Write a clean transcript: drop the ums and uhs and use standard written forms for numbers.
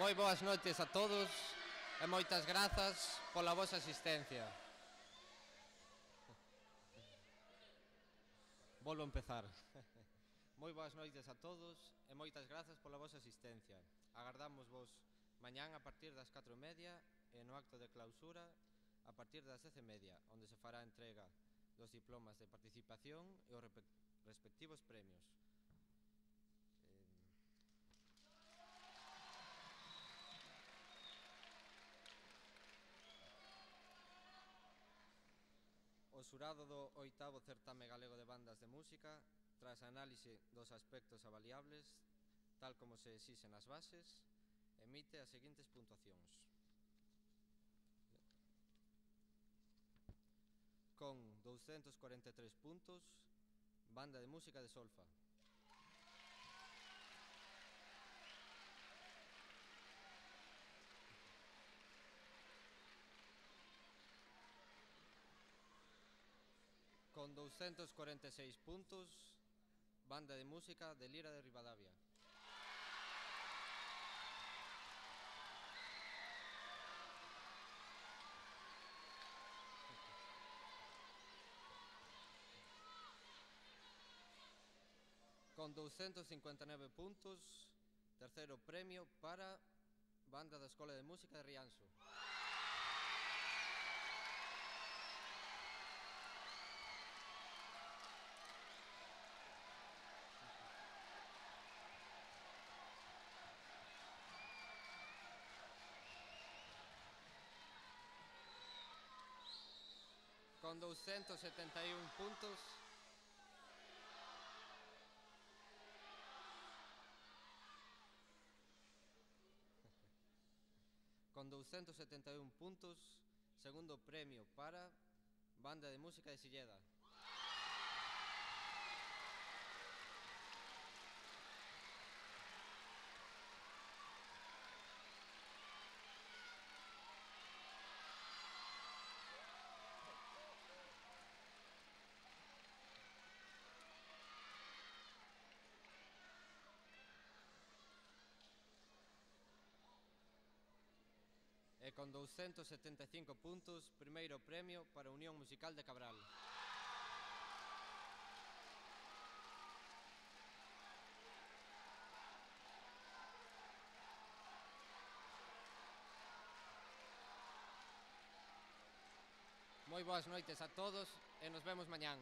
Moi boas noites a todos e moitas grazas pola vosa asistencia. Volvo a empezar. Moi boas noites a todos e moitas grazas pola vosa asistencia. Agardamos vos mañán a partir das 4:30 e no acto de clausura a partir das 10:30, onde se fará a entrega dos diplomas de participación e os respectivos premios. O xurado do 8º certame galego de bandas de música, tras a análise dos aspectos avaliables, tal como se exixe nas bases, emite as seguintes puntuacións. Con 243 puntos, Banda de Música de Solfa. Con 246 puntos, Banda de Música de Lira de Ribadavia. Con 259 puntos, terceiro premio para Banda da Escola de Música de Rianxo. Con 271 puntos, con 271 puntos, segundo premio para Banda de Música de Silleda. E con 275 puntos, primeiro premio para a Unión Musical de Cabral. Moi boas noites a todos e nos vemos mañán.